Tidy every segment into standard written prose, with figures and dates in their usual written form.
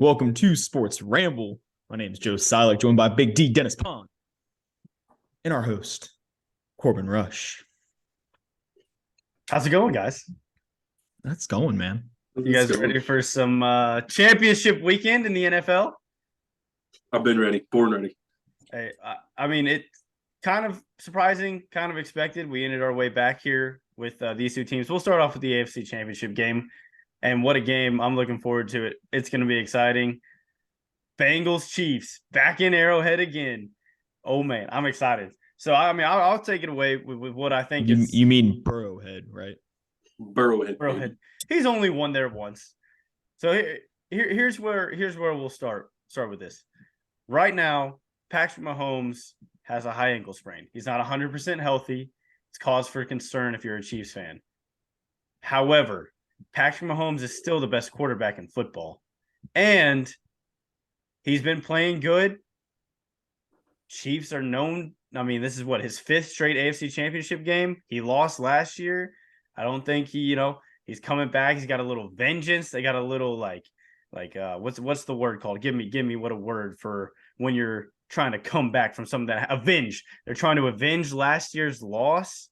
Welcome to Sports Ramble. My name is Joe Siler, joined by Big D Dennis Pond, and our host, Corbin Rush. How's it going, guys? That's going, man. You guys ready for some championship weekend in the NFL? I've been ready, born ready. Hey, I mean, it's kind of surprising, kind of expected. We ended our way back here with these two teams. We'll start off with the AFC Championship game. And what a game. I'm looking forward to it. It's going to be exciting. Bengals Chiefs back in Arrowhead again. Oh, man, I'm excited. So, I mean, I'll take it away with what I think is. You mean Burrowhead, right? Burrowhead. He's only won there once. So here's where we'll start with this. Right now, Patrick Mahomes has a high ankle sprain. He's not 100% healthy. It's cause for concern if you're a Chiefs fan. However, Patrick Mahomes is still the best quarterback in football. And he's been playing good. Chiefs are known. I mean, this is his fifth straight AFC Championship game. He lost last year. I don't think he's coming back. He's got a little vengeance. They got a little what's the word called? Give me what a word for when you're trying to come back from something that avenge. They're trying to avenge last year's loss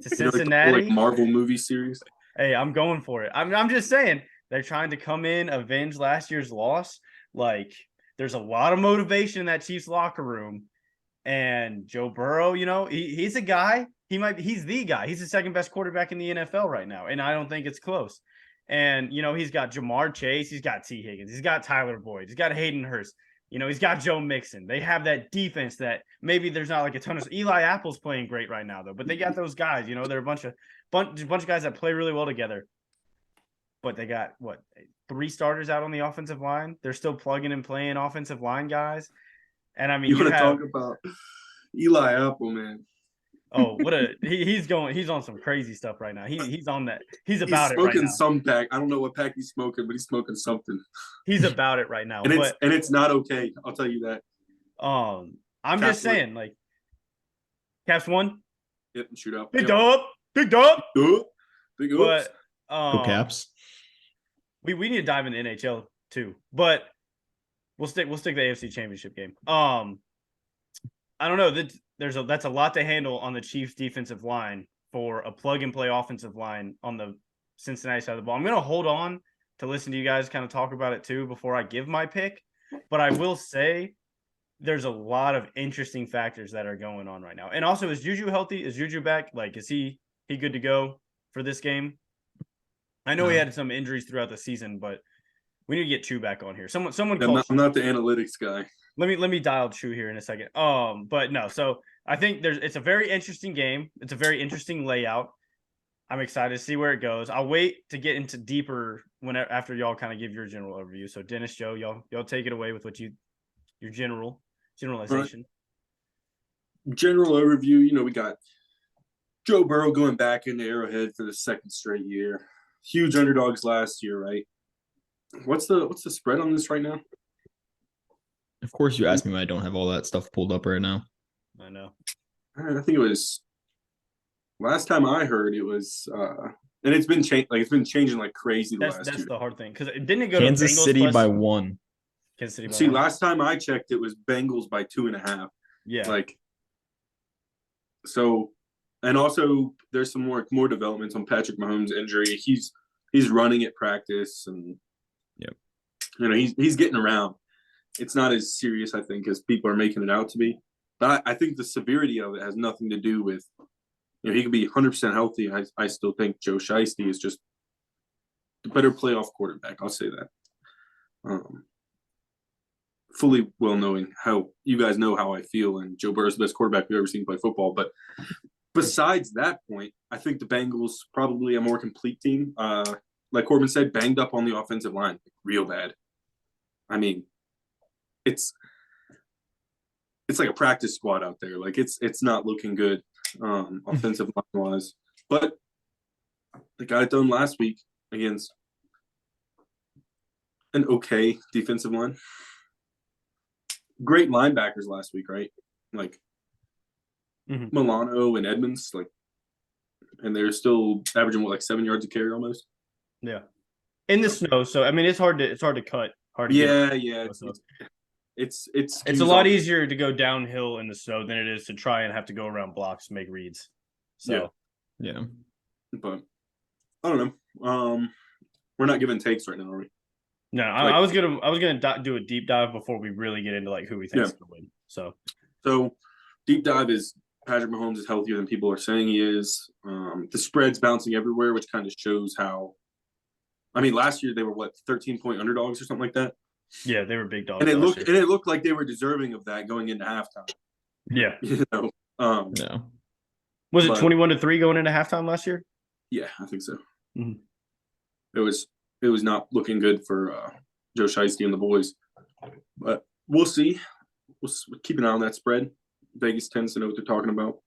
to Cincinnati. Like Marvel movie series. Hey, I'm going for it. I'm just saying they're trying to come in, avenge last year's loss. Like, there's a lot of motivation in that Chiefs locker room. And Joe Burrow, he's a guy. He's the guy. He's the second best quarterback in the NFL right now. And I don't think it's close. And, he's got Jamar Chase. He's got T. Higgins. He's got Tyler Boyd. He's got Hayden Hurst. He's got Joe Mixon. They have that defense that maybe there's not like a ton of. Eli Apple's playing great right now, though. But they got those guys. They're a bunch of guys that play really well together. But they got, 3 starters out on the offensive line? They're still plugging and playing offensive line guys. And, I mean, you want to talk about Eli Apple, man. Oh, he's on some crazy stuff right now. He's on that. He's about it right now. He's smoking some pack. I don't know what pack he's smoking, but he's smoking something. He's about it right now. And it's not okay. I'll tell you that. I'm just saying, like, Caps won. Yep, shoot up. Big dub. Big dub. Big oops. But Go Caps. We need to dive into NHL too, but we'll stick the AFC Championship game. I don't know. That's a lot to handle on the Chiefs defensive line for a plug and play offensive line on the Cincinnati side of the ball. I'm going to hold on to listen to you guys kind of talk about it too before I give my pick, but I will say there's a lot of interesting factors that are going on right now. And also, is Juju healthy? Is Juju back? Like, is he good to go for this game? I know he had some injuries throughout the season, but we need to get Chu back on here. Someone call. I'm not the analytics guy. Let me dial Chu here in a second. But no, so I think it's a very interesting game. It's a very interesting layout. I'm excited to see where it goes. I'll wait to get into deeper after y'all kind of give your general overview. So Dennis, Joe, y'all take it away with what your generalization. General overview. We got Joe Burrow going back into Arrowhead for the second straight year. Huge underdogs last year, right? What's the spread on this right now? Of course, you asked me when I don't have all that stuff pulled up right now. I know. I think it was last time I heard it was, and it's been changing like crazy. That's the hard thing because it didn't go Kansas to Bengals City by 1. Kansas City by See, 1. last time I checked, it was Bengals by 2.5. Yeah. And also there's some more developments on Patrick Mahomes' injury. He's running at practice and he's getting around. It's not as serious, I think, as people are making it out to be. But I think the severity of it has nothing to do with, he could be 100% healthy. I still think Joe Shiesty is just the better playoff quarterback. I'll say that. Fully well knowing how you guys know how I feel, and Joe Burrow's the best quarterback we've ever seen play football. But besides that point, I think the Bengals probably a more complete team. Like Corbin said, banged up on the offensive line, real bad. I mean, it's like a practice squad out there. Like it's not looking good offensive line wise. But they got it done last week against an okay defensive line. Great linebackers last week, right? Like Milano and Edmonds, and they're still averaging 7 yards a carry almost. Yeah, in the snow. So I mean, it's hard to cut Hard to get. Yeah. It's It's a lot easier to go downhill in the snow than it is to try and have to go around blocks to make reads. So Yeah. But I don't know. We're not giving takes right now, are we? no, I was gonna do a deep dive before we really get into like who we think is gonna win. So deep dive is Patrick Mahomes is healthier than people are saying he is. The spread's bouncing everywhere, which kind of shows how. I mean, last year they were 13-point underdogs or something like that. Yeah, they were big dogs. And it looked like they were deserving of that going into halftime. Yeah. No. Was it 21-3 going into halftime last year? Yeah, I think so. Mhm. It was not looking good for Joe Shiesty and the boys. But we'll see. We'll keep an eye on that spread. Vegas tends to know what they're talking about.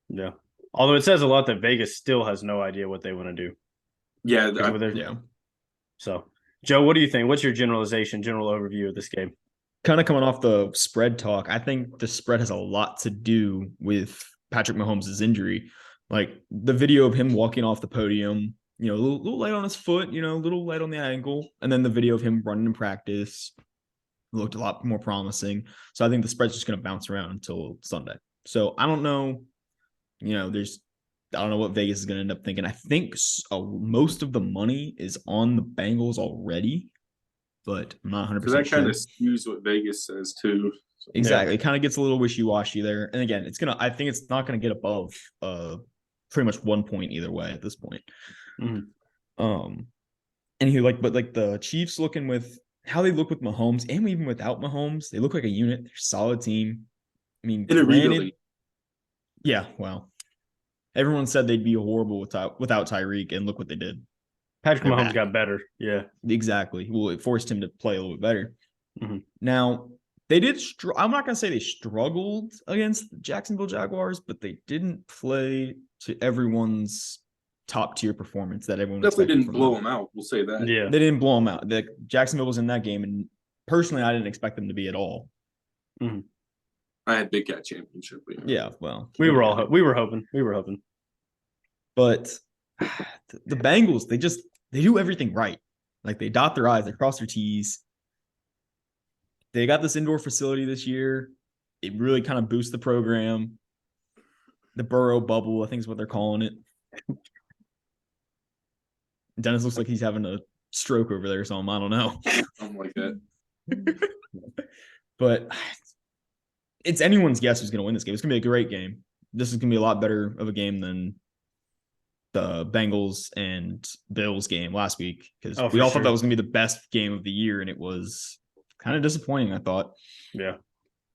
Yeah. Although it says a lot that Vegas still has no idea what they want to do. Yeah. So, Joe, what do you think? What's your general overview of this game? Kind of coming off the spread talk, I think the spread has a lot to do with Patrick Mahomes' injury. Like the video of him walking off the podium, a little light on his foot, a little light on the ankle. And then the video of him running in practice looked a lot more promising. So I think the spread's just going to bounce around until Sunday. So I don't know, I don't know what Vegas is going to end up thinking. I think most of the money is on the Bengals already, but I'm not 100% sure. Because that kind of skews what Vegas says too. Exactly. It kind of gets a little wishy-washy there. And again, I think it's not going to get above pretty much 1 point either way at this point. Mm-hmm. But the Chiefs looking with how they look with Mahomes and even without Mahomes, they look like a unit. They're a solid team. I mean, yeah, well, everyone said they'd be horrible without Tyreek, and look what they did. Patrick Mahomes got better. Yeah, exactly. Well, it forced him to play a little bit better. Mm-hmm. Now, they did. I'm not going to say they struggled against the Jacksonville Jaguars, but they didn't play to everyone's top tier performance that everyone definitely didn't blow them out. We'll say that. Yeah, they didn't blow them out. Jacksonville was in that game, and personally, I didn't expect them to be at all. Mm-hmm. I had Big Cat Championship. Yeah, well, we were hoping. But the Bengals, they do everything right. Like they dot their I's, they cross their T's. They got this indoor facility this year. It really kind of boosts the program. The Burrow bubble, I think is what they're calling it. Dennis looks like he's having a stroke over there, so I don't know. Something like that. But it's anyone's guess who's going to win this game. It's going to be a great game. This is going to be a lot better of a game than the Bengals and Bills game last week, because we all thought that was going to be the best game of the year, and it was kind of disappointing, I thought. Yeah.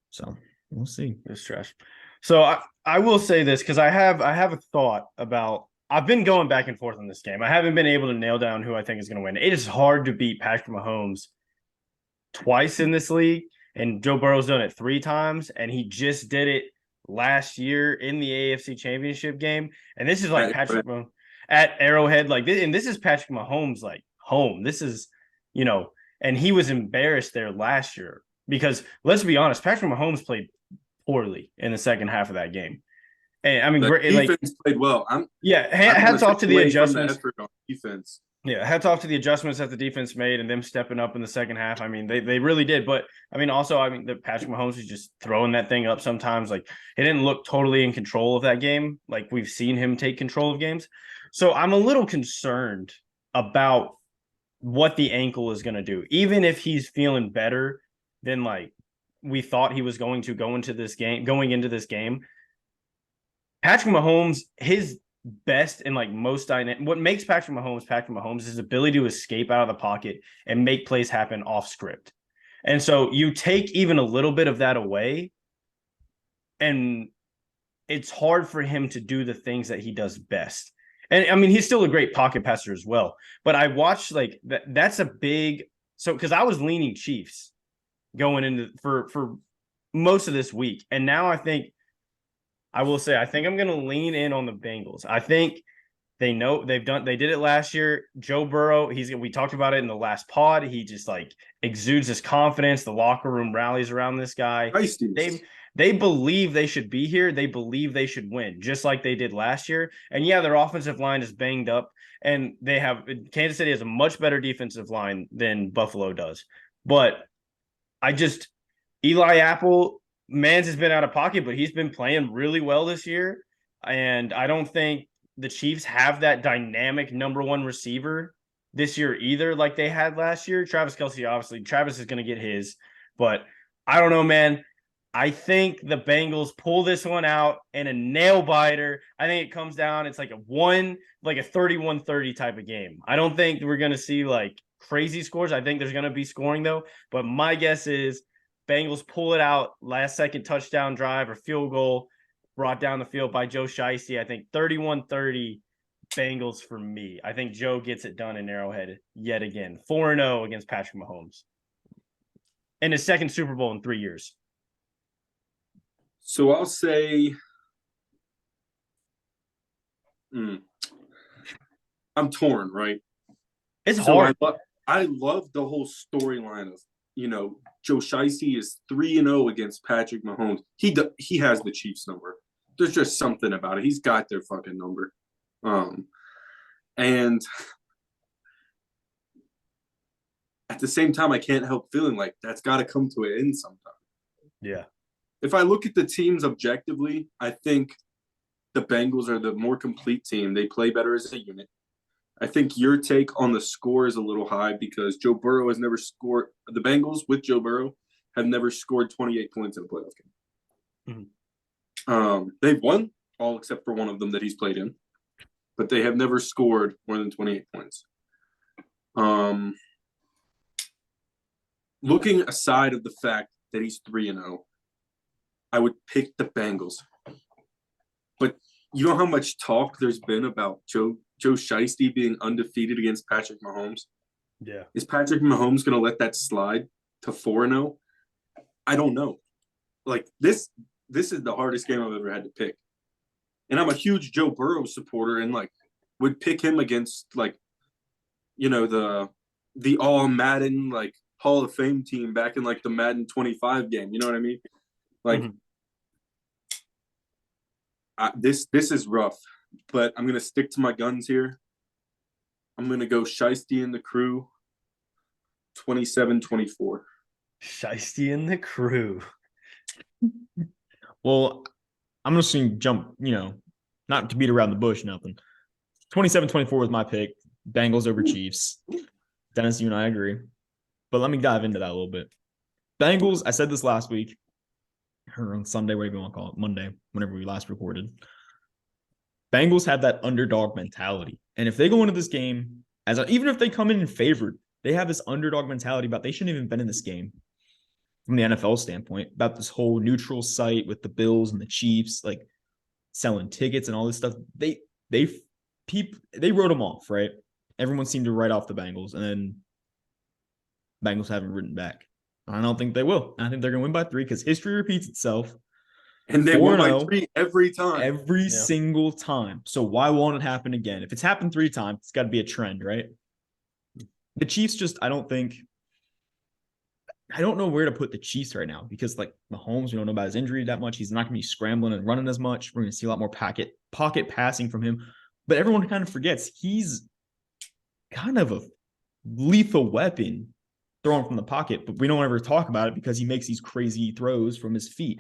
So we'll see. It's trash. So I will say this, because I have a thought about. I've been going back and forth on this game. I haven't been able to nail down who I think is going to win. It is hard to beat Patrick Mahomes twice in this league, and Joe Burrow's done it 3 times, and he just did it last year in the AFC Championship game. And this is like Patrick Mahomes at Arrowhead, and this is Patrick Mahomes like home. This is, and he was embarrassed there last year because let's be honest, Patrick Mahomes played poorly in the second half of that game. And I mean, the defense played well. Hats off to the adjustments. On defense. Yeah, hats off to the adjustments that the defense made and them stepping up in the second half. I mean, they really did. But I mean, also, the Patrick Mahomes was just throwing that thing up sometimes. Like, he didn't look totally in control of that game, like we've seen him take control of games. So I'm a little concerned about what the ankle is going to do, even if he's feeling better than like we thought he was going to going into this game. Patrick Mahomes, his best and like most dynamic, what makes Patrick Mahomes is his ability to escape out of the pocket and make plays happen off script. And so you take even a little bit of that away, and it's hard for him to do the things that he does best. And I mean, he's still a great pocket passer as well. But I watched like that's a big because I was leaning Chiefs going into for most of this week. And now I think I'm going to lean in on the Bengals. I think they know they did it last year. Joe Burrow, we talked about it in the last pod. He just like exudes his confidence. The locker room rallies around this guy. They believe they should be here. They believe they should win, just like they did last year. And yeah, their offensive line is banged up, and Kansas City has a much better defensive line than Buffalo does. But Eli Apple, Mans has been out of pocket, but he's been playing really well this year. And I don't think the Chiefs have that dynamic number one receiver this year either, like they had last year. Travis Kelce, obviously, Travis is going to get his, but I don't know, man. I think the Bengals pull this one out in a nail biter. I think it comes down. It's like a 31-30 type of game. I don't think we're going to see like crazy scores. I think there's going to be scoring though. But my guess is Bengals pull it out, last second touchdown drive or field goal brought down the field by Joe Shiesty. I think 31-30 Bengals for me. I think Joe gets it done in Arrowhead yet again. 4-0 against Patrick Mahomes. In his second Super Bowl in 3 years. So I'll say I'm torn, right? It's hard. I love the whole storyline of, Joe Shiesty is 3-0 against Patrick Mahomes. He has the Chiefs number. There's just something about it. He's got their fucking number. And at the same time, I can't help feeling like that's got to come to an end sometime. Yeah. If I look at the teams objectively, I think the Bengals are the more complete team. They play better as a unit. I think your take on the score is a little high because Joe Burrow has never scored. The Bengals with Joe Burrow have never scored 28 points in a playoff game. Mm-hmm. They've won all except for one of them that he's played in, but they have never scored more than 28 points. Looking aside of the fact that he's 3-0, I would pick the Bengals. But you know how much talk there's been about Joe Shiesty being undefeated against Patrick Mahomes? Yeah. Is Patrick Mahomes going to let that slide to 4-0? I don't know. Like, this is the hardest game I've ever had to pick. And I'm a huge Joe Burrow supporter and, like, would pick him against, like, the all Madden, like, Hall of Fame team back in, like, the Madden 25 game. You know what I mean? Like, this is rough, but I'm going to stick to my guns here. I'm going to go Shiesty and the crew, 27-24. Shiesty and the crew. Well, I'm just going to jump, not to beat around the bush, nothing. 27-24 was my pick. Bengals over Chiefs. Dennis, you and I agree. But let me dive into that a little bit. Bengals, I said this last week, or on Sunday, whatever you want to call it, Monday, whenever we last recorded. Bengals have that underdog mentality. And if they go into this game, even if they come in favored, they have this underdog mentality about they shouldn't even been in this game from the NFL standpoint, about this whole neutral site with the Bills and the Chiefs, like selling tickets and all this stuff. They wrote them off, right? Everyone seemed to write off the Bengals, and then Bengals haven't written back. I don't think they will. I think they're going to win by 3 because history repeats itself. And they won by 3 every time. Every single time. So why won't it happen again? If it's happened 3 times, it's got to be a trend, right? The Chiefs I don't know where to put the Chiefs right now because, like, Mahomes, we don't know about his injury that much. He's not going to be scrambling and running as much. We're going to see a lot more pocket passing from him. But everyone kind of forgets he's kind of a lethal weapon throwing from the pocket, but we don't ever talk about it because he makes these crazy throws from his feet.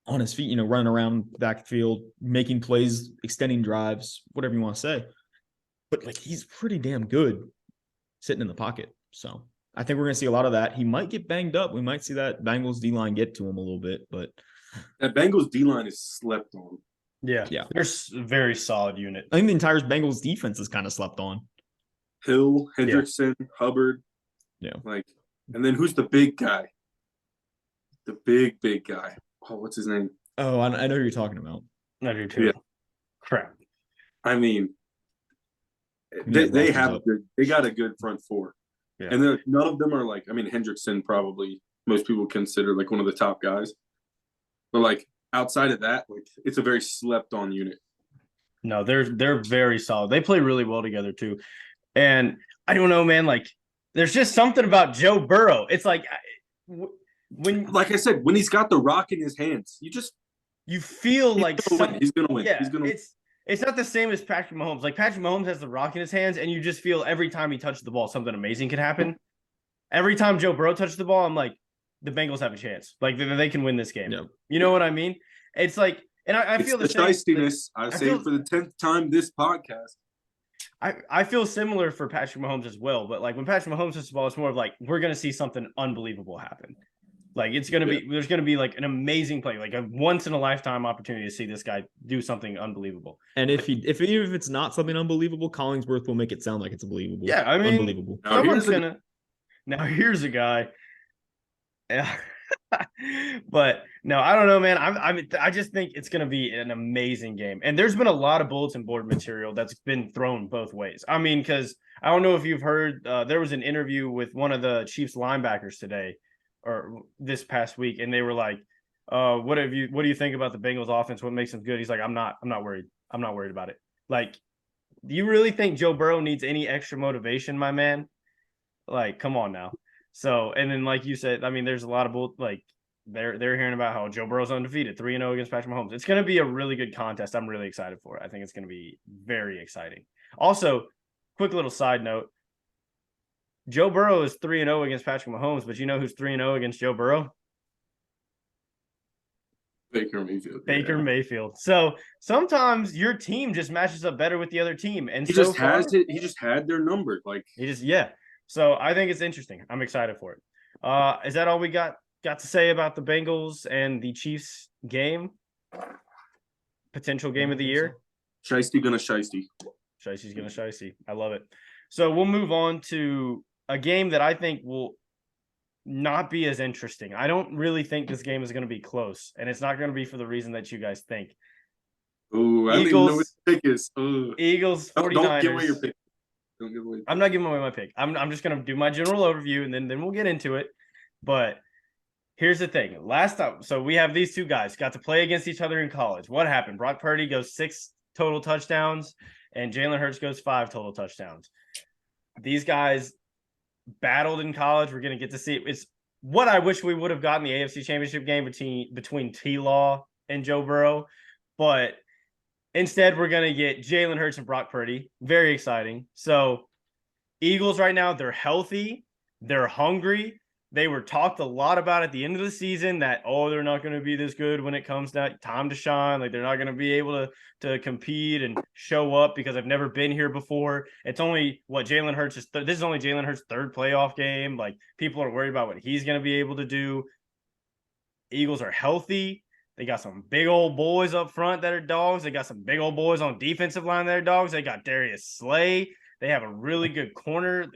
On his feet, running around backfield, making plays, extending drives, whatever you want to say. But, like, he's pretty damn good sitting in the pocket. So I think we're going to see a lot of that. He might get banged up. We might see that Bengals D-line get to him a little bit, but that Bengals D-line is slept on. Yeah. They're a very solid unit. I think the entire Bengals defense is kind of slept on. Hill, Hendrickson, Hubbard. Yeah. And then who's the big guy? The big guy. Oh, what's his name? Oh, I know who you're talking about. I do too. Yeah. Crap. I mean, they got a good front four. Yeah. And none of them are Hendrickson probably most people consider like one of the top guys. But like outside of that, like it's a very slept on unit. No, they're very solid. They play really well together too. And I don't know, man, like there's just something about Joe Burrow. It's like like I said, when he's got the rock in his hands, you feel like he's gonna win. Yeah, he's gonna it's not the same as Patrick Mahomes. Like Patrick Mahomes has the rock in his hands, and you just feel every time he touches the ball, something amazing could happen. every time Joe Burrow touches the ball, I'm like, the Bengals have a chance. Like they can win this game. Yep. You know what I mean? It's like, and I feel it's the same. shystiness. I say it for the 10th time this podcast. I feel similar for Patrick Mahomes as well, but like when Patrick Mahomes touches the ball, it's more of like we're gonna see something unbelievable happen. Like it's gonna be there's gonna be like an amazing play, like a once in a lifetime opportunity to see this guy do something unbelievable. And if it's not something unbelievable, Collingsworth will make it sound like it's unbelievable. Yeah, I mean, unbelievable. Someone's gonna. Now here's a guy. Yeah. But no, I don't know, man. I just think it's going to be an amazing game. And there's been a lot of bulletin board material that's been thrown both ways. I mean, because I don't know if you've heard, there was an interview with one of the Chiefs linebackers today or this past week, and they were like, what do you think about the Bengals offense? What makes them good? He's like, I'm not worried. I'm not worried about it. Like, do you really think Joe Burrow needs any extra motivation, my man? Like, come on now. So, and then like you said, I mean, there's a lot of like they're hearing about how Joe Burrow's undefeated, 3-0 against Patrick Mahomes. It's going to be a really good contest. I'm really excited for it. I think it's going to be very exciting. Also, quick little side note: Joe Burrow is 3-0 against Patrick Mahomes, but you know who's 3-0 against Joe Burrow? Baker Mayfield. Baker Mayfield. So sometimes your team just matches up better with the other team, and he just has it. He just had their number. Like yeah. So I think it's interesting. I'm excited for it. Is that all we got to say about the Bengals and the Chiefs game? Potential game of the year? Shiesty gonna shiesty. Shiesty's gonna shiesty. I love it. So we'll move on to a game that I think will not be as interesting. I don't really think this game is going to be close, and it's not going to be for the reason that you guys think. Oh, I don't even know what the pick is. Eagles, 49ers. Don't give away your pick. I'm not giving away my pick. I'm just gonna do my general overview and then we'll get into it. But here's the thing. Last time, so we have these two guys got to play against each other in college. What happened? Brock Purdy goes 6 total touchdowns, and Jalen Hurts goes 5 total touchdowns. These guys battled in college. We're gonna get to see it. It's what I wish we would have gotten the AFC Championship game between T-Law and Joe Burrow, but instead, we're going to get Jalen Hurts and Brock Purdy. Very exciting. So, Eagles right now, they're healthy. They're hungry. They were talked a lot about at the end of the season that, they're not going to be this good when it comes to time to shine. Like, they're not going to be able to compete and show up because I've never been here before. It's only Jalen Hurts is this is only Jalen Hurts' third playoff game. Like, people are worried about what he's going to be able to do. Eagles are healthy. They got some big old boys up front that are dogs. They got some big old boys on defensive line that are dogs. They got Darius Slay. They have a really good corner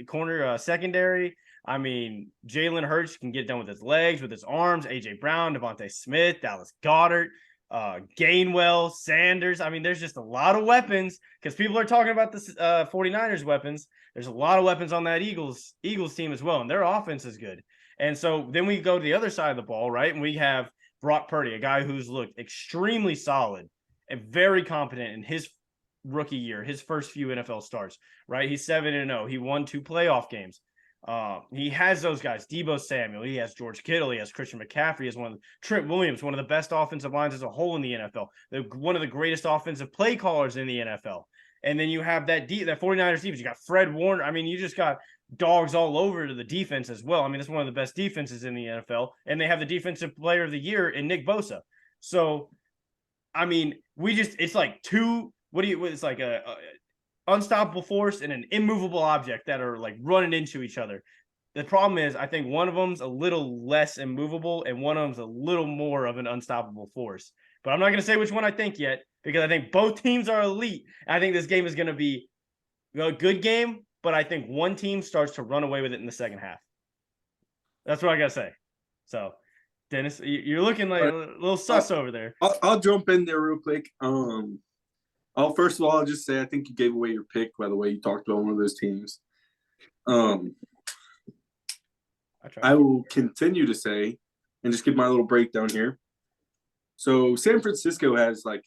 secondary. I mean, Jalen Hurts can get done with his legs, with his arms. A.J. Brown, Devontae Smith, Dallas Goedert, Gainwell, Sanders. I mean, there's just a lot of weapons because people are talking about the 49ers weapons. There's a lot of weapons on that Eagles team as well, and their offense is good. And so then we go to the other side of the ball, right? And we have Brock Purdy, a guy who's looked extremely solid and very competent in his rookie year, his first few NFL starts, right? He's 7-0. He won 2 playoff games. He has those guys, Deebo Samuel. He has George Kittle. He has Christian McCaffrey. He has Trent Williams, one of the best offensive lines as a whole in the NFL. One of the greatest offensive play callers in the NFL. And then you have that 49ers defense. You got Fred Warner. I mean, you just got dogs all over to the defense as well. I mean, it's one of the best defenses in the NFL, and they have the defensive player of the year in Nick Bosa. So, I mean, it's like it's like a unstoppable force and an immovable object that are like running into each other. The problem is, I think one of them's a little less immovable and one of them's a little more of an unstoppable force. But I'm not going to say which one I think yet because I think both teams are elite. I think this game is going to be a good game, but I think one team starts to run away with it in the second half. That's what I got to say. So, Dennis, you're looking like a little sus over there. I'll jump in there real quick. First of all, I'll just say I think you gave away your pick by the way you talked about one of those teams. I will continue to say, and just give my little breakdown here. So San Francisco has like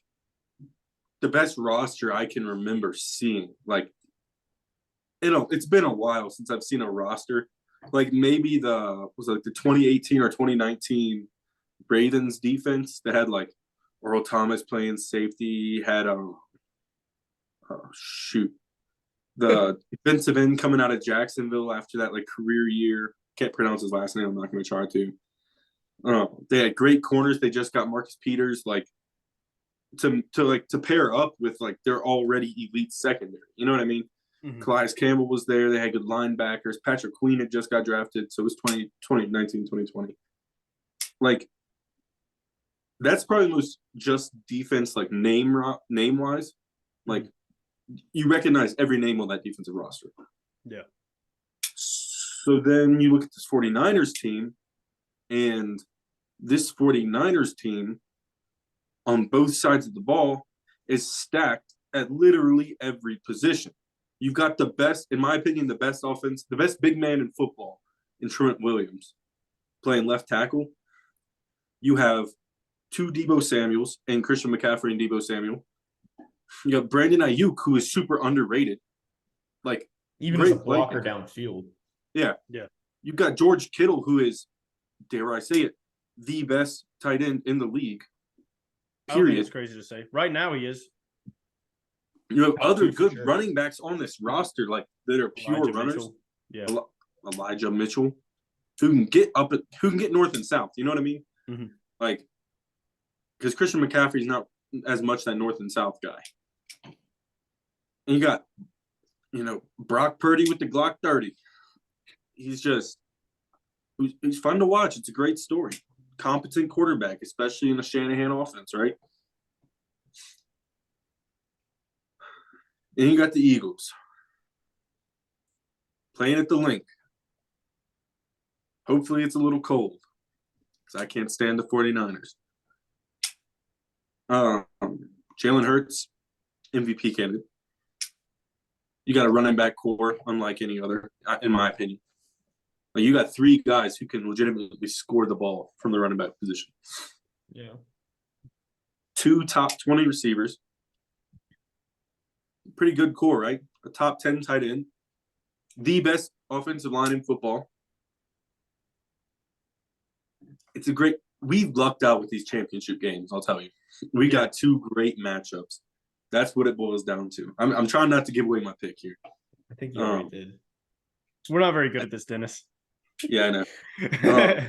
the best roster I can remember seeing. Like, it's been a while since I've seen a roster. Like maybe the 2018 or 2019 Ravens defense that had like Earl Thomas playing safety, had the defensive end coming out of Jacksonville after that like career year. can't pronounce his last name. I'm not going to try to. They had great corners. They just got Marcus Peters, like to pair up with like their already elite secondary. You know what I mean? Mhm. Calais Campbell was there. They had good linebackers. Patrick Queen had just got drafted, so it was 2020. Like that's probably the most just defense like name wise. Like you recognize every name on that defensive roster. Yeah. So then you look at this 49ers team, and this 49ers team on both sides of the ball is stacked at literally every position. You've got the best, in my opinion, the best offense, the best big man in football in Trent Williams playing left tackle. You have two Deebo Samuels and Christian McCaffrey and Deebo Samuel. You have Brandon Ayuk, who is super underrated. Like, even as a blocker downfield. Yeah. Yeah. You've got George Kittle, who is, dare I say it, the best tight end in the league. Period. It's crazy to say. Right now he is. You have other good running backs on this roster, like that are pure Elijah runners. Mitchell. Yeah. Elijah Mitchell, who can get north and south. You know what I mean? Mhm. Like, because Christian McCaffrey's not as much that north and south guy. And you got, Brock Purdy with the Glock 30. He's fun to watch. It's a great story. Competent quarterback, especially in the Shanahan offense, right? And you got the Eagles playing at the Link. Hopefully it's a little cold because I can't stand the 49ers. Jalen Hurts, MVP candidate. You got a running back core unlike any other, in my opinion. Like you got three guys who can legitimately score the ball from the running back position. Yeah. Two top 20 receivers. Pretty good core, right? A top 10 tight end. The best offensive line in football. It's a great – we've lucked out with these championship games, I'll tell you. We got two great matchups. That's what it boils down to. I'm trying not to give away my pick here. I think you already did. We're not very good at this, Dennis. Yeah, I know.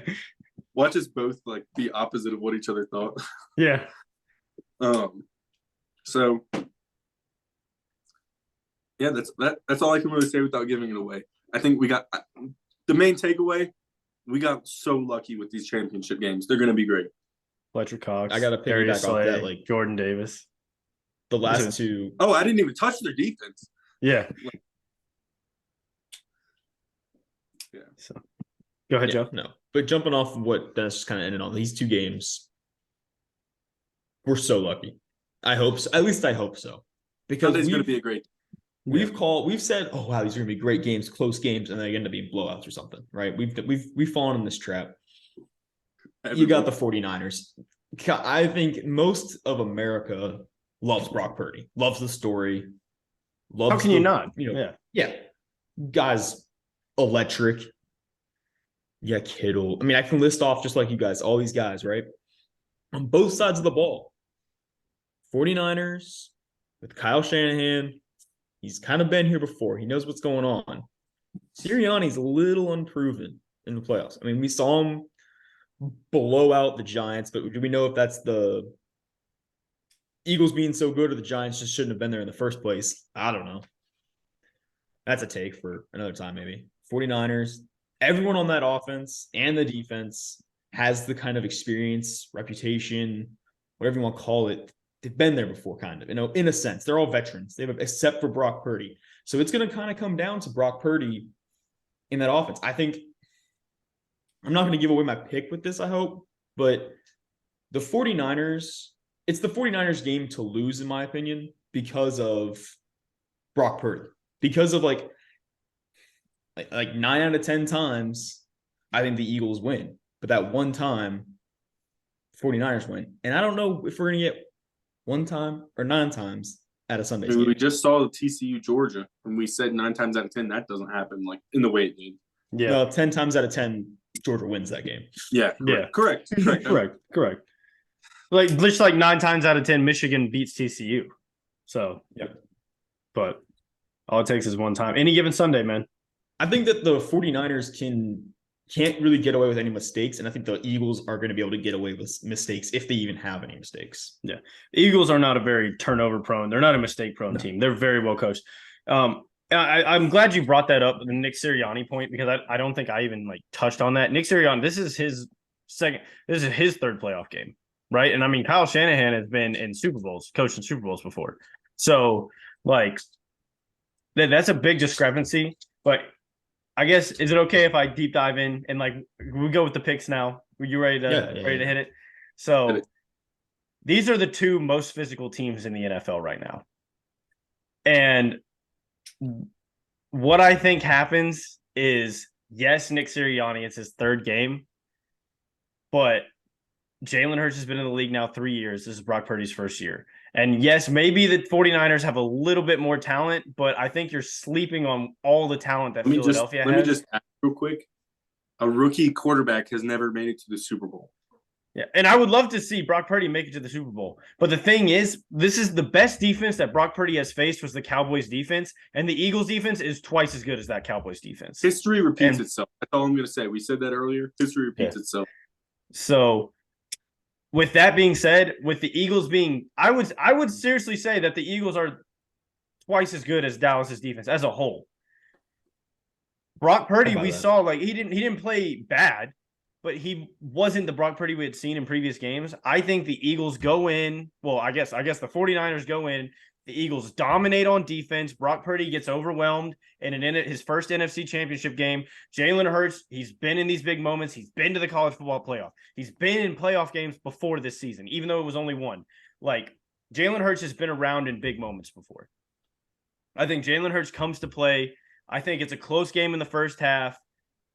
Watch us both like be opposite of what each other thought. Yeah. So yeah, that's all I can really say without giving it away. I think we got the main takeaway. We got so lucky with these championship games. They're going to be great. Fletcher Cox. I got to piggyback off that. Like Jordan Davis. The last two. Oh, I didn't even touch their defense. Yeah. Yeah. So, go ahead, Joe. No, but jumping off of what Dennis just kind of ended on, these two games, we're so lucky. I hope so. At least I hope so. Because Sunday's going to be a great. We've said, oh wow, these are going to be great games, close games, and they end up being blowouts or something, right? We've fallen in this trap. You got the 49ers. I think most of America loves Brock Purdy, loves the story. How can you not? Yeah. Guys, electric. Yeah, Kittle. I mean, I can list off just like you guys, all these guys, right? On both sides of the ball. 49ers with Kyle Shanahan. He's kind of been here before. He knows what's going on. Sirianni's a little unproven in the playoffs. I mean, we saw him blow out the Giants, but do we know if that's the Eagles being so good or the Giants just shouldn't have been there in the first place? I don't know. That's a take for another time, maybe. 49ers, everyone on that offense and the defense has the kind of experience, reputation, whatever you want to call it. They've been there before, kind of, in a sense. They're all veterans, except for Brock Purdy. So it's going to kind of come down to Brock Purdy in that offense. I think I'm not going to give away my pick with this, I hope, but the 49ers, it's the 49ers game to lose, in my opinion, because of Brock Purdy. Because of like 9 out of 10 times, I think the Eagles win. But that one time, 49ers win. And I don't know if we're going to get 1 time or 9 times at a Sunday game. We just saw the TCU Georgia, and we said 9 times out of 10 that doesn't happen like in the way it did. Yeah. Well, 10 times out of 10, Georgia wins that game. Yeah. Correct. Correct. Like just like 9 times out of 10, Michigan beats TCU. So yeah. But all it takes is 1 time. Any given Sunday, man. I think that the 49ers can can't really get away with any mistakes. And I think the Eagles are going to be able to get away with mistakes if they even have any mistakes. Yeah. The Eagles are not a very turnover prone. They're not a mistake prone team. They're very well coached. I'm glad you brought that up, the Nick Sirianni point, because I don't think I even touched on that. Nick Sirianni, this is his third playoff game, right? And I mean, Kyle Shanahan has been in Super Bowls, coached in Super Bowls before. So that's a big discrepancy. But I guess, is it okay if I deep dive in and we go with the picks now? Are you ready to hit it? So these are the two most physical teams in the NFL right now. And what I think happens is, yes, Nick Sirianni, it's his third game, but Jalen Hurts has been in the league now 3 years. This is Brock Purdy's first year. And yes, maybe the 49ers have a little bit more talent, but I think you're sleeping on all the talent that Philadelphia has. Let me just ask real quick. A rookie quarterback has never made it to the Super Bowl. Yeah, and I would love to see Brock Purdy make it to the Super Bowl. But the thing is, this is the best defense that Brock Purdy has faced was the Cowboys defense, and the Eagles defense is twice as good as that Cowboys defense. History repeats itself. That's all I'm going to say. We said that earlier. History repeats itself. So with that being said, with the Eagles being, I would seriously say that the Eagles are twice as good as Dallas's defense as a whole. Brock Purdy, we saw he didn't play bad, but he wasn't the Brock Purdy we had seen in previous games. I think the Eagles go in. Well, I guess the 49ers go in. The Eagles dominate on defense. Brock Purdy gets overwhelmed in his first NFC Championship game. Jalen Hurts, he's been in these big moments. He's been to the college football playoff. He's been in playoff games before this season, even though it was only one. Jalen Hurts has been around in big moments before. I think Jalen Hurts comes to play. I think it's a close game in the first half.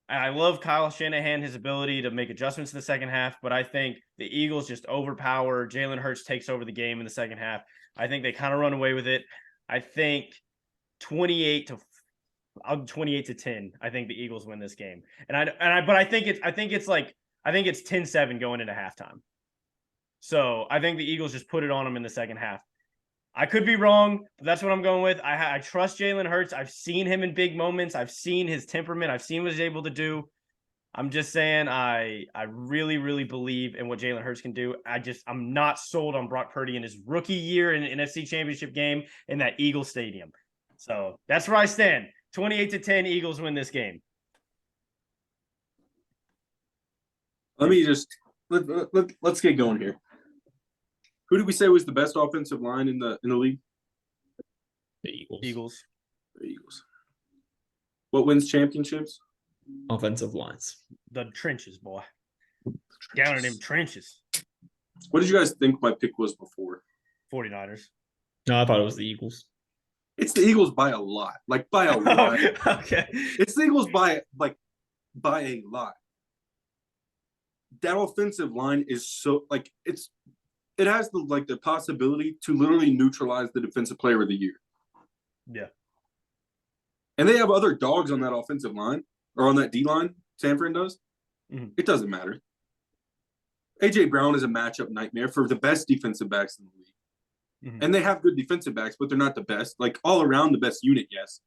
I love Kyle Shanahan, his ability to make adjustments in the second half, but I think the Eagles just overpower. Jalen Hurts takes over the game in the second half. I think they kind of run away with it. I think 28 to 10. I think the Eagles win this game. But I think it's 10-7 going into halftime. So I think the Eagles just put it on them in the second half. I could be wrong, but that's what I'm going with. I trust Jalen Hurts. I've seen him in big moments. I've seen his temperament. I've seen what he's able to do. I'm just saying I really, really believe in what Jalen Hurts can do. I'm not sold on Brock Purdy in his rookie year in an NFC Championship game in that Eagle Stadium. So that's where I stand. 28-10, Eagles win this game. Let's get going here. Who did we say was the best offensive line in the league? The Eagles. The Eagles. What wins championships? Offensive lines. The trenches, boy. Down in them trenches. What did you guys think my pick was before? 49ers. No, I thought it was the Eagles. It's the Eagles by a lot. By a lot. Okay. It's the Eagles by a lot. That offensive line is so it has the possibility to literally neutralize the defensive player of the year. Yeah. And they have other dogs on that offensive line or on that D line. San Fran does. Mm-hmm. It doesn't matter. AJ Brown is a matchup nightmare for the best defensive backs in the league. Mm-hmm. And they have good defensive backs, but they're not the best. All around the best unit, yes.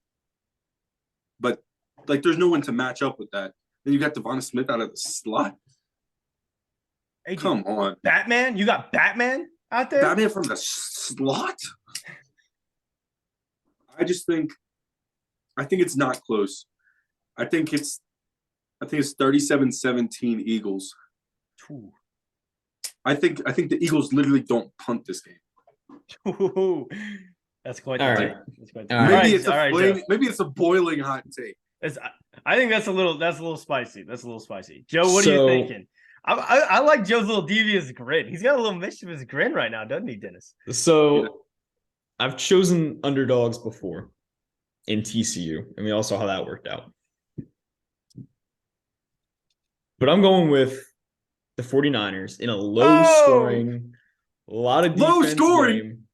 But there's no one to match up with that. Then you got Devonta Smith out of the slot. Hey, come on. Batman? You got Batman out there? Batman from the slot? I think it's not close. I think it's 37-17 Eagles. Ooh. I think the Eagles literally don't punt this game. Ooh. That's quite the take. Maybe it's a boiling hot take. I think that's a little spicy. Joe, what are you thinking? I like Joe's little devious grin. He's got a little mischievous grin right now, doesn't he, Dennis? So I've chosen underdogs before in TCU, and we all saw how that worked out. But I'm going with the 49ers in a low-scoring, a lot of defense game.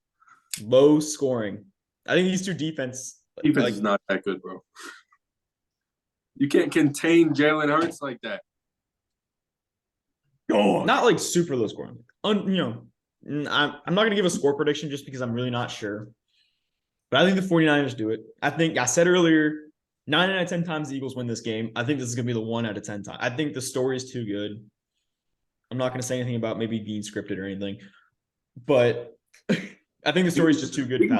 Low scoring. I think these two defense is not that good, bro. You can't contain Jalen Hurts like that. Not super low scoring. I'm not going to give a score prediction just because I'm really not sure. But I think the 49ers do it. I think I said earlier, 9 out of 10 times the Eagles win this game. I think this is going to be the 1 out of 10 times. I think the story is too good. I'm not going to say anything about maybe being scripted or anything, but I think the story is just too good.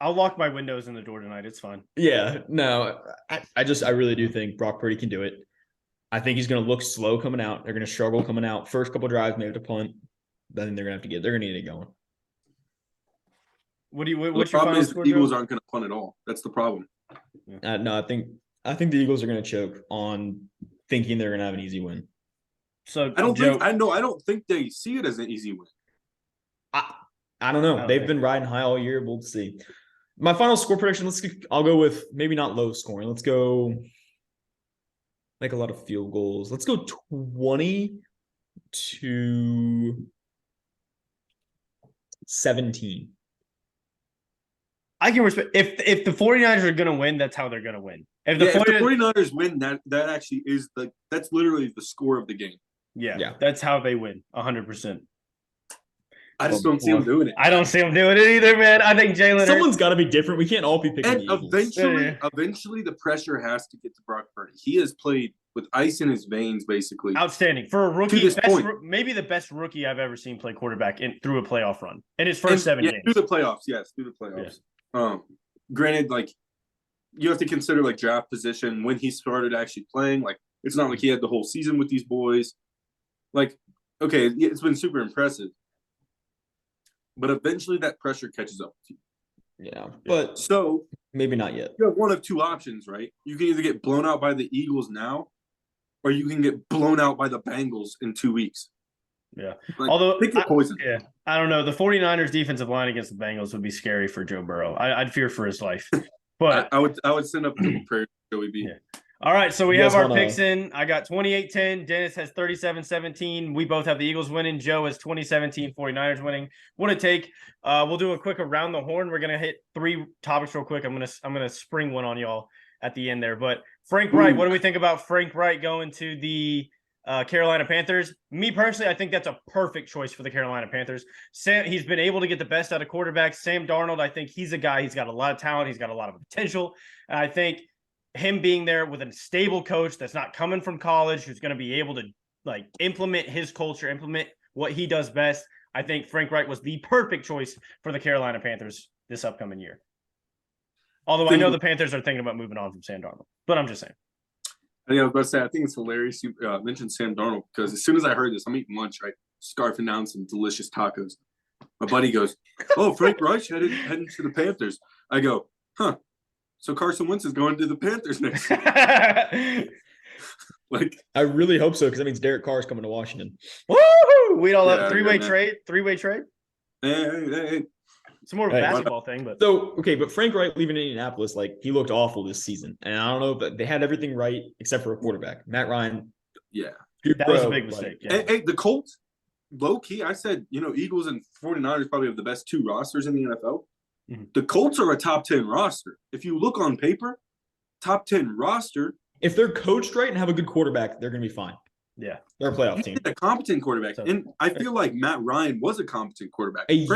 I'll lock my windows in the door tonight. It's fine. Yeah, no, I really do think Brock Purdy can do it. I think he's going to look slow coming out. They're going to struggle coming out. First couple drives, maybe to punt. Then they're going to they're going to need it going. What's your problem is the Eagles Joe? aren't going to punt at all. That's the problem. No, I think the Eagles are going to choke on thinking they're going to have an easy win. So I don't think they see it as an easy win. I don't know. They've been riding high all year. We'll see. My final score prediction. I'll go with maybe not low scoring. Let's go make a lot of field goals. Let's go 20-17. I can respect if the 49ers are going to win, that's how they're going to win. If the 49ers win, that actually is that's literally the score of the game. Yeah. That's how they win, 100%. I just don't see them doing it. I don't see them doing it either, man. I think Jalen. Someone's got to be different. We can't all be picking. And eventually, the pressure has to get to Brock Purdy. He has played with ice in his veins, basically. Outstanding for a rookie. Maybe the best rookie I've ever seen play quarterback through a playoff run in his first 7 games. Through the playoffs, yes, through the playoffs. Yeah. Granted, like you have to consider like draft position when he started actually playing. Like it's not like he had the whole season with these boys. Like, okay, it's been super impressive. But eventually that pressure catches up to you. Yeah. But so maybe not yet. You have one of two options, right? You can either get blown out by the Eagles now, or you can get blown out by the Bengals in 2 weeks. Yeah. Like, although pick your poison. Yeah. I don't know. The 49ers defensive line against the Bengals would be scary for Joe Burrow. I'd fear for his life. But I would send up a couple prayers for Joey B. Yeah. All right, so we have our picks in. I got 28-10. Dennis has 37-17. We both have the Eagles winning. Joe has 20-17, 49ers winning. What it take? We'll do a quick around the horn. We're gonna hit 3 topics real quick. I'm gonna spring one on y'all at the end there. But Frank Wright, what do we think about Frank Wright going to the Carolina Panthers? Me personally, I think that's a perfect choice for the Carolina Panthers. He's been able to get the best out of quarterbacks. Sam Darnold, I think he's a guy. He's got a lot of talent. He's got a lot of potential. And I think him being there with a stable coach that's not coming from college, who's going to be able to like implement his culture, implement what he does best. I think Frank Wright was the perfect choice for the Carolina Panthers this upcoming year. Although I know the Panthers are thinking about moving on from Sam Darnold, but I'm just saying. Yeah, I was about to say, I think it's hilarious you mentioned Sam Darnold because as soon as I heard this, I'm eating lunch, right? Scarfing down some delicious tacos. My buddy goes, "Oh, Frank Reich heading to the Panthers." I go, "Huh? So Carson Wentz is going to the Panthers next year." Like, I really hope so because that means Derek Carr is coming to Washington. Woohoo! We'd all have a three-way trade. Hey. It's more of a basketball thing, but but Frank Wright leaving Indianapolis, like he looked awful this season, and I don't know, but they had everything right except for a quarterback, Matt Ryan. Yeah, that was a big mistake. Yeah. Hey, the Colts, low key, I said, Eagles and 49ers probably have the best 2 rosters in the NFL. Mm-hmm. The Colts are a top 10 roster. If you look on paper, top 10 roster. If they're coached right and have a good quarterback, they're going to be fine. Yeah, they're a playoff team. A competent quarterback, and I feel like Matt Ryan was a competent quarterback. A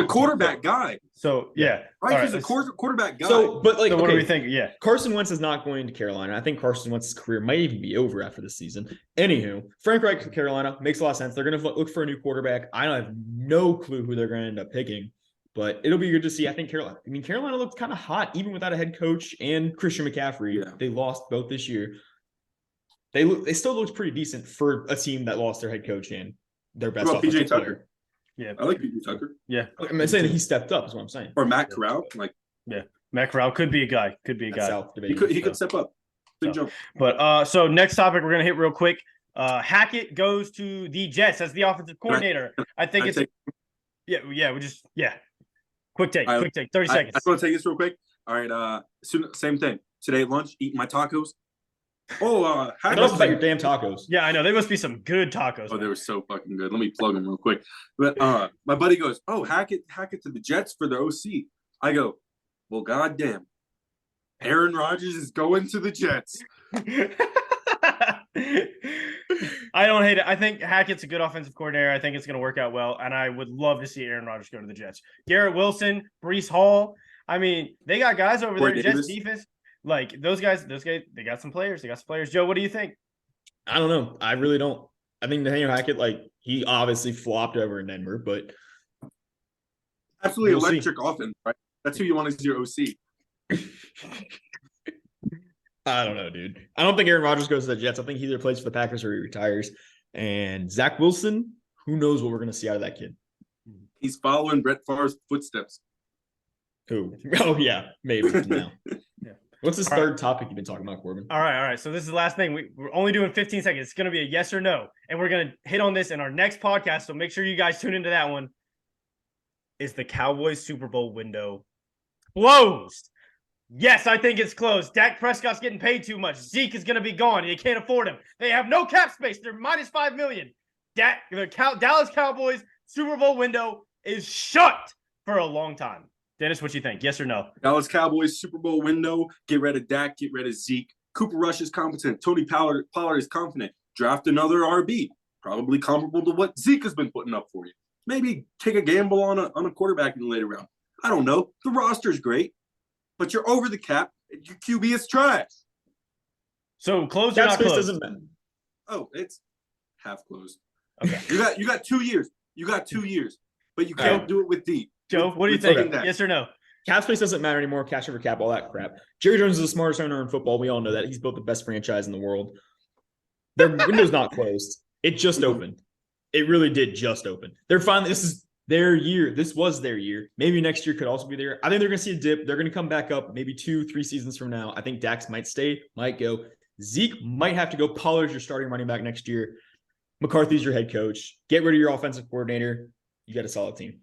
quarterback guy. So yeah, right. He's a quarterback guy. So, but like, so what do we think? Yeah, Carson Wentz is not going to Carolina. I think Carson Wentz's career might even be over after this season. Anywho, Frank Reich to Carolina makes a lot of sense. They're going to look for a new quarterback. I have no clue who they're going to end up picking, but it'll be good to see. I think Carolina looked kind of hot even without a head coach and Christian McCaffrey. Yeah. They lost both this year. They still looked pretty decent for a team that lost their head coach and their best offensive player. Tucker? Yeah, I like PJ Tucker. Yeah, I'm saying that he stepped up. Is what I'm saying. Or Matt Corral, Matt Corral could be a guy. He could step up. Big jump. But so next topic we're gonna hit real quick. Hackett goes to the Jets as the offensive coordinator. I think Quick take. 30 seconds. I just want to take this real quick. All right. Same thing. Today at lunch, eating my tacos. Oh, Hackett about your damn tacos. Yeah, I know. They must be some good tacos. Oh, they were so fucking good. Let me plug them real quick. But my buddy goes, "Oh, Hackett to the Jets for the OC." I go, "Well, goddamn, Aaron Rodgers is going to the Jets." I don't hate it. I think Hackett's a good offensive coordinator. I think it's going to work out well, and I would love to see Aaron Rodgers go to the Jets. Garrett Wilson, Breece Hall. I mean, they got guys over there. Jets defense. Like those guys, they got some players. They got some players. Joe, what do you think? I don't know. I really don't. I think Nathaniel Hackett, like, he obviously flopped over in Denver, but absolutely we'll electric offense, right? That's who you want as your OC. I don't know, dude. I don't think Aaron Rodgers goes to the Jets. I think he either plays for the Packers or he retires. And Zach Wilson, who knows what we're going to see out of that kid? He's following Brett Favre's footsteps. Who? Oh, yeah, maybe now. Yeah. What's this third topic you've been talking about, Corbin? All right. So this is the last thing. We're only doing 15 seconds. It's going to be a yes or no. And we're going to hit on this in our next podcast. So make sure you guys tune into that one. Is the Cowboys Super Bowl window closed? Yes, I think it's closed. Dak Prescott's getting paid too much. Zeke is going to be gone. They can't afford him. They have no cap space. They're minus $5 million. The Dallas Cowboys Super Bowl window is shut for a long time. Dennis, what you think? Yes or no? Dallas Cowboys Super Bowl window. Get rid of Dak. Get rid of Zeke. Cooper Rush is competent. Tony Pollard is confident. Draft another RB, probably comparable to what Zeke has been putting up for you. Maybe take a gamble on a quarterback in the later round. I don't know. The roster's great, but you're over the cap. Your QB is trash. So closed or not closed? Doesn't matter. Oh, it's half closed. Okay. You got 2 years. You got 2 years, but you can't do it with D. Joe, what do you think? Yes or no? Cap space doesn't matter anymore. Cash over cap, all that crap. Jerry Jones is the smartest owner in football. We all know that. He's built the best franchise in the world. Their window's not closed. It just opened. It really did just open. They're finally, this is their year. This was their year. Maybe next year could also be their year. I think they're going to see a dip. They're going to come back up maybe 2-3 seasons from now. I think Dax might stay, might go. Zeke might have to go. Pollard's your starting running back next year. McCarthy's your head coach. Get rid of your offensive coordinator. You got a solid team.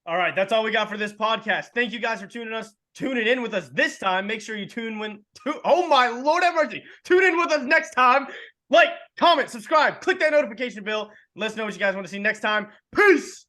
All right, that's all we got for this podcast. Thank you guys for tuning in with us this time. Make sure you oh my Lord have mercy. Tune in with us next time. Like, comment, subscribe, click that notification bell. Let us know what you guys want to see next time. Peace.